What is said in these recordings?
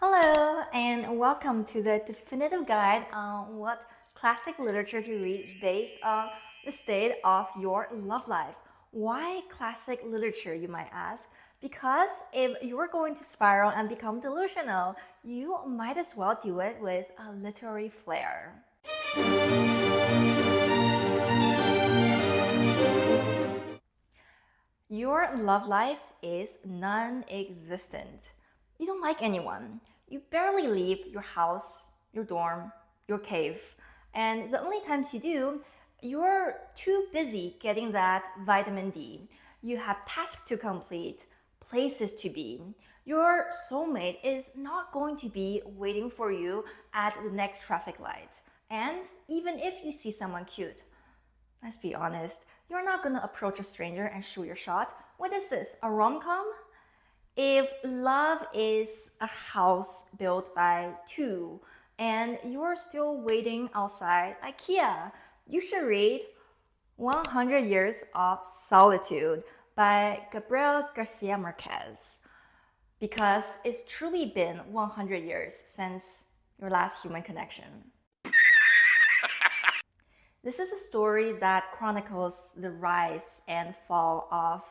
Hello, and welcome to the definitive guide on what classic literature to read based on the state of your love life. Why classic literature, you might ask? Because if you're going to spiral and become delusional, you might as well do it with a literary flair. Your love life is non-existent. You don't like anyone. You barely leave your house, your dorm, your cave. And the only times you do, you're too busy getting that vitamin D. You have tasks to complete, places to be. Your soulmate is not going to be waiting for you at the next traffic light. And even if you see someone cute, let's be honest, you're not gonna approach a stranger and shoot your shot. What is this, a rom-com? If love is a house built by two and you're still waiting outside IKEA, you should read 100 Years of Solitude by Gabriel García Márquez, because it's truly been 100 years since your last human connection. This is a story that chronicles the rise and fall of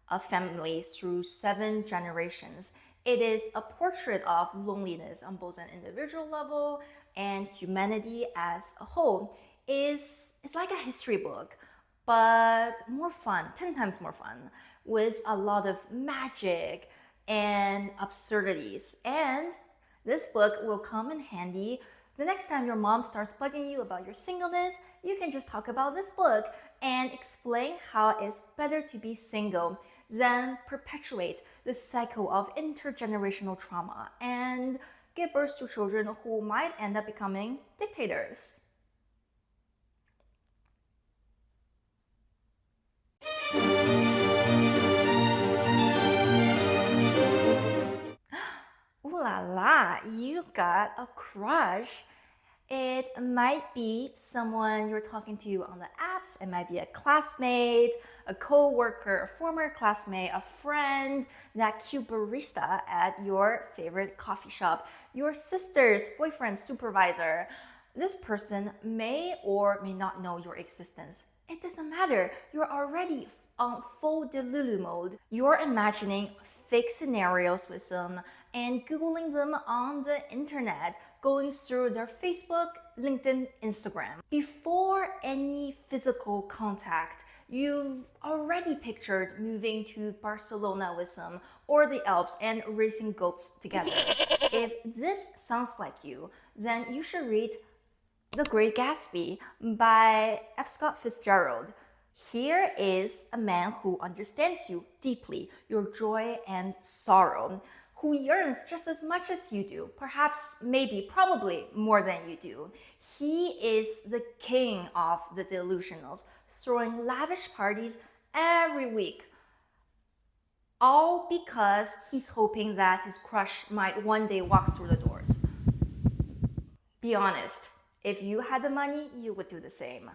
a family through 7 generations. It is a portrait of loneliness on both an individual level and humanity as a whole. It's like a history book, but more fun, 10 times more fun, with a lot of magic and absurdities. And this book will come in handy the next time your mom starts bugging you about your singleness. You can just talk about this book and explain how it's better to be single than perpetuate the cycle of intergenerational trauma and give birth to children who might end up becoming dictators. Ooh la la, you got a crush. It might be someone you're talking to on the apps. It might be a classmate, a co-worker, a former classmate, a friend, that cute barista at your favorite coffee shop, your sister's boyfriend, supervisor. This person may or may not know your existence. It doesn't matter. You're already on full Delulu mode. You're imagining fake scenarios with them and Googling them on the internet, going through their Facebook, LinkedIn, Instagram. Before any physical contact, you've already pictured moving to Barcelona with them or the Alps and racing goats together. If this sounds like you, then you should read The Great Gatsby by F. Scott Fitzgerald. Here is a man who understands you deeply, your joy and sorrow, who yearns just as much as you do, perhaps, maybe, probably more than you do. He is the king of the delusionals, throwing lavish parties every week, all because he's hoping that his crush might one day walk through the doors. Be honest, if you had the money, you would do the same.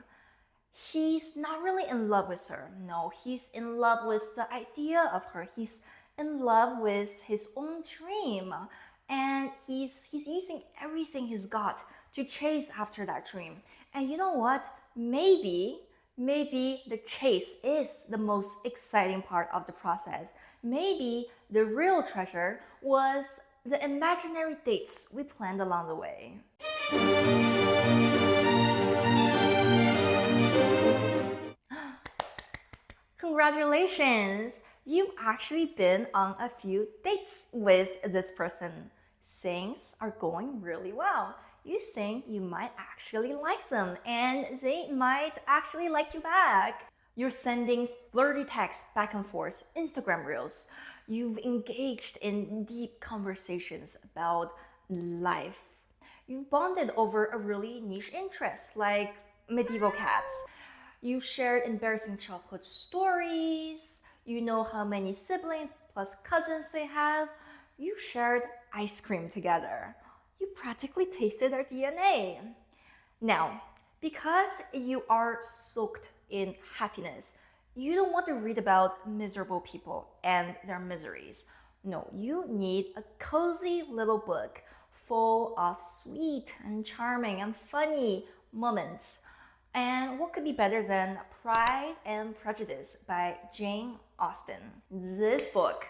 He's not really in love with her. No, he's in love with the idea of her. He's in love with his own dream. And he's using everything he's got to chase after that dream. And you know what? Maybe the chase is the most exciting part of the process. Maybe the real treasure was the imaginary dates we planned along the way. Congratulations! You've actually been on a few dates with this person. Things are going really well. You think you might actually like them and they might actually like you back. You're sending flirty texts back and forth, Instagram reels. You've engaged in deep conversations about life. You've bonded over a really niche interest like medieval cats. You've shared embarrassing childhood stories. You know how many siblings plus cousins they have. You shared ice cream together. You practically tasted their DNA. Now, because you are soaked in happiness, you don't want to read about miserable people and their miseries. No, you need a cozy little book full of sweet and charming and funny moments. And what could be better than Pride and Prejudice by Jane Austen? This book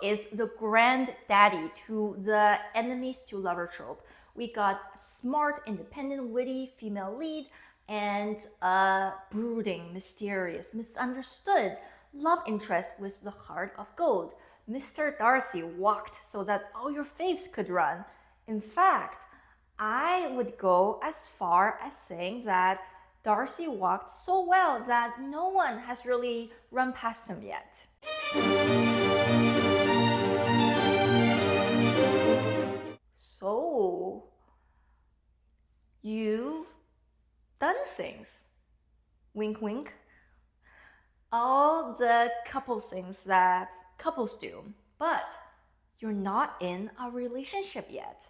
is the granddaddy to the enemies to lover trope. We got smart, independent, witty female lead and a brooding, mysterious, misunderstood love interest with the heart of gold. Mr. Darcy walked so that all your faves could run. In fact, I would go as far as saying that Darcy walked so well that no one has really run past him yet. So, you've done things. Wink, wink. All the couple things that couples do, but you're not in a relationship yet.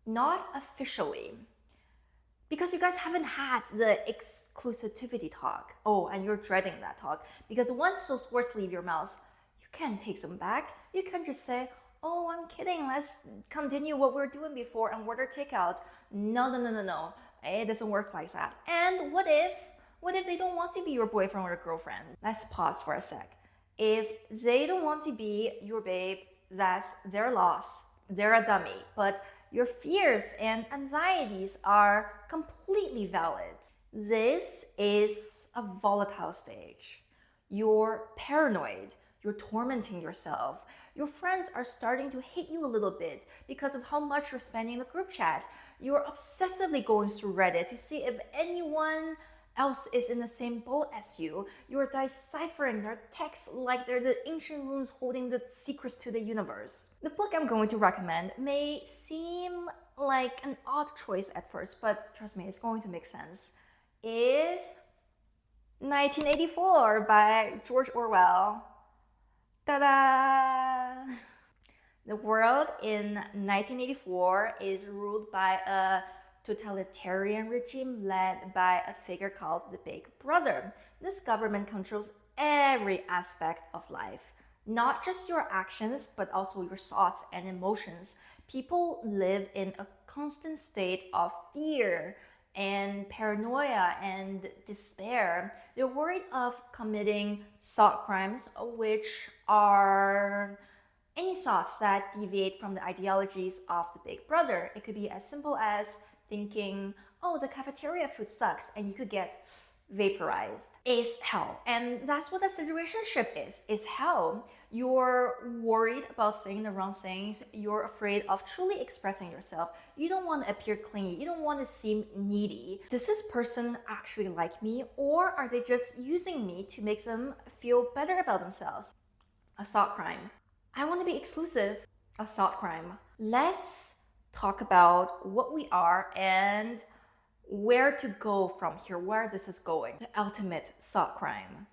Not officially. Because you guys haven't had the exclusivity talk. Oh, and you're dreading that talk. Because once those words leave your mouth, you can't take them back. You can't just say, oh, I'm kidding, let's continue what we were doing before and order takeout. No. It doesn't work like that. And what if they don't want to be your boyfriend or girlfriend? Let's pause for a sec. If they don't want to be your babe, that's their loss. They're a dummy. But your fears and anxieties are completely valid. This is a volatile stage. You're paranoid. You're tormenting yourself. Your friends are starting to hate you a little bit because of how much you're spending in the group chat. You're obsessively going through Reddit to see if anyone else is in the same boat as you. You're deciphering their texts like they're the ancient runes holding the secrets to the universe. The book I'm going to recommend may seem like an odd choice at first, but trust me, it's going to make sense. Is 1984 by George Orwell. Ta-da! The world in 1984 is ruled by a totalitarian regime led by a figure called the Big Brother. This government controls every aspect of life, not just your actions, but also your thoughts and emotions. People live in a constant state of fear and paranoia and despair. They're worried of committing thought crimes, which are any thoughts that deviate from the ideologies of the Big Brother. It could be as simple as thinking, oh, the cafeteria food sucks, and you could get vaporized. Is hell. And that's what a situationship is hell. You're worried about saying the wrong things. You're afraid of truly expressing yourself. You don't want to appear clingy. You don't want to seem needy. Does this person actually like me, or are they just using me to make them feel better about themselves? A thought crime. I want to be exclusive. A thought crime. Let's talk about what we are and where to go from here, where this is going. The ultimate thought crime.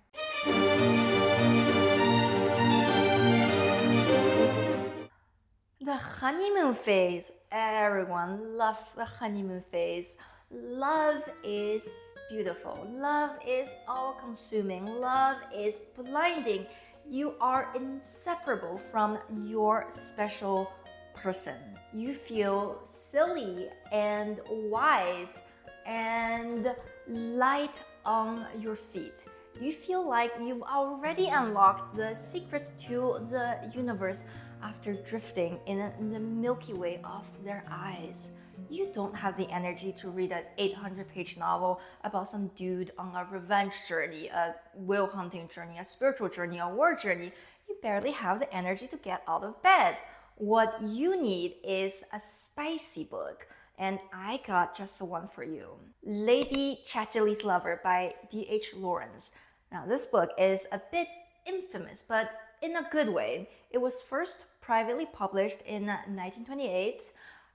The honeymoon phase. Everyone loves the honeymoon phase. Love is beautiful. Love is all-consuming. Love is blinding. You are inseparable from your special person. You feel silly and wise and light on your feet. You feel like you've already unlocked the secrets to the universe after drifting in the Milky Way of their eyes. You don't have the energy to read an 800-page novel about some dude on a revenge journey, a whale hunting journey, a spiritual journey, a war journey. You barely have the energy to get out of bed. What you need is a spicy book, and I got just the one for you. Lady Chatterley's Lover by D.H. Lawrence. Now, this book is a bit infamous, but in a good way. It was first privately published in 1928,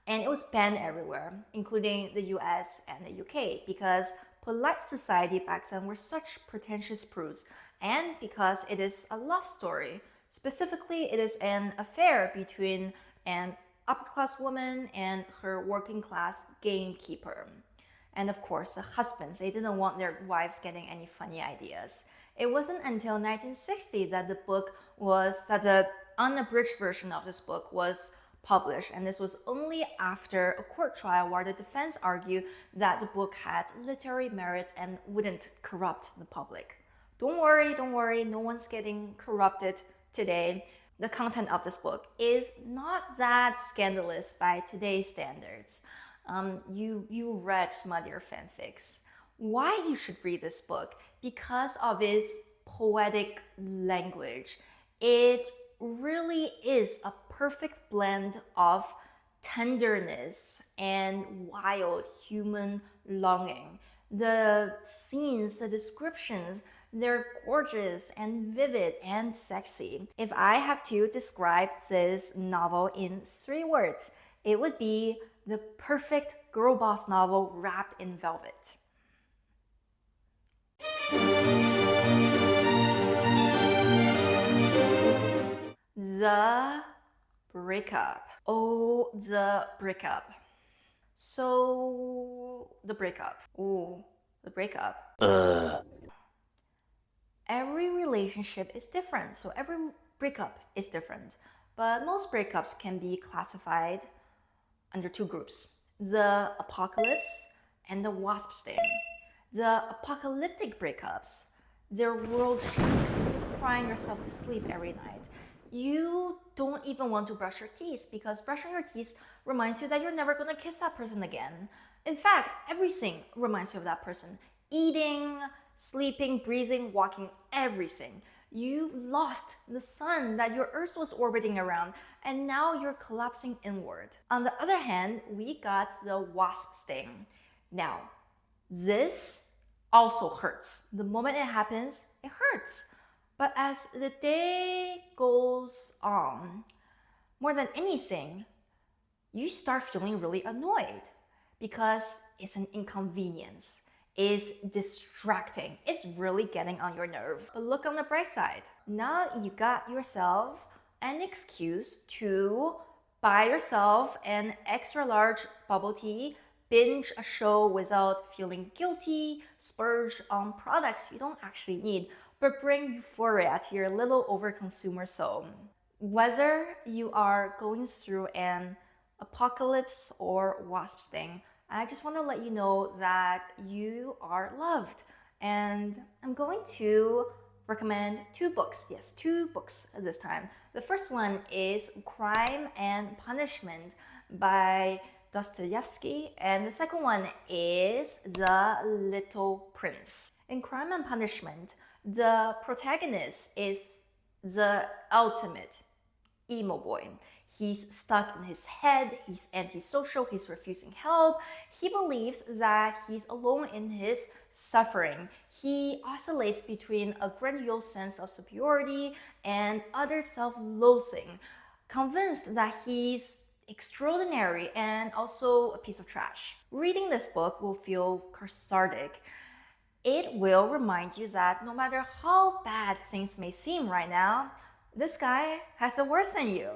and it was banned everywhere, including the US and the UK, because polite society back then were such pretentious prudes, and because it is a love story. Specifically, it is an affair between an upper-class woman and her working-class gamekeeper. And of course, the husbands, they didn't want their wives getting any funny ideas. It wasn't until 1960 that the unabridged version of this book was published, and this was only after a court trial where the defense argued that the book had literary merits and wouldn't corrupt the public. Don't worry, no one's getting corrupted today. The content of this book is not that scandalous by today's standards. You read smuttier fanfics. Why you should read this book? Because of its poetic language. It really is a perfect blend of tenderness and wild human longing. The scenes, the descriptions, they're gorgeous and vivid and sexy. If I have to describe this novel in 3 words, it would be the perfect girl boss novel wrapped in velvet. The Breakup. Oh, the Breakup. So, the breakup. Ooh, the breakup. Every relationship is different, so every breakup is different. But most breakups can be classified under 2 groups: the apocalypse and the wasp sting. The apocalyptic breakups, they're world-shaking, crying yourself to sleep every night. You don't even want to brush your teeth because brushing your teeth reminds you that you're never going to kiss that person again. In fact, everything reminds you of that person. Eating, sleeping, breathing, walking, everything. You lost the sun that your Earth was orbiting around, and now you're collapsing inward. On the other hand, we got the wasp sting. Now, this also hurts. The moment it happens, it hurts. But as the day goes on, more than anything, you start feeling really annoyed because it's an inconvenience. It's distracting. It's really getting on your nerve. But look on the bright side. Now you got yourself an excuse to buy yourself an extra large bubble tea, binge a show without feeling guilty, splurge on products you don't actually need, but bring euphoria to your little overconsumer soul. Whether you are going through an apocalypse or wasp sting, I just want to let you know that you are loved. And I'm going to recommend 2 books. Yes, 2 books this time. The first one is Crime and Punishment by Dostoevsky, and the second one is The Little Prince. In Crime and Punishment, the protagonist is the ultimate emo boy. He's stuck in his head, he's antisocial, he's refusing help. He believes that he's alone in his suffering. He oscillates between a grandiose sense of superiority and utter self-loathing, convinced that he's extraordinary and also a piece of trash. Reading this book will feel cathartic. It will remind you that no matter how bad things may seem right now, this guy has it worse than you.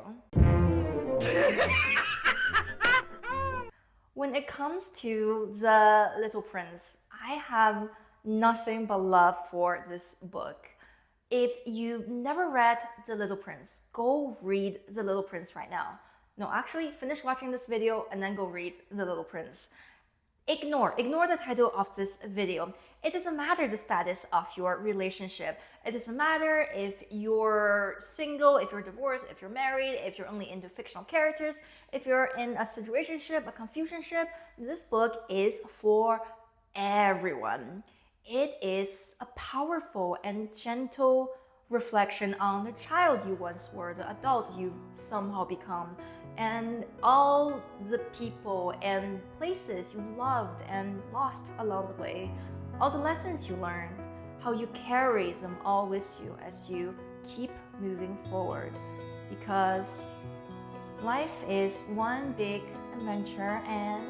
When it comes to The Little Prince, I have nothing but love for this book. If you've never read The Little Prince, go read The Little Prince right now. No, actually, finish watching this video and then go read The Little Prince. Ignore the title of this video. It doesn't matter the status of your relationship. It doesn't matter if you're single, if you're divorced, if you're married, if you're only into fictional characters, if you're in a situationship, a confusionship. This book is for everyone. It is a powerful and gentle reflection on the child you once were, the adult you've somehow become, and all the people and places you loved and lost along the way, all the lessons you learned, how you carry them all with you as you keep moving forward. Because life is one big adventure and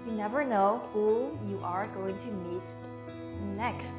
you never know who you are going to meet next.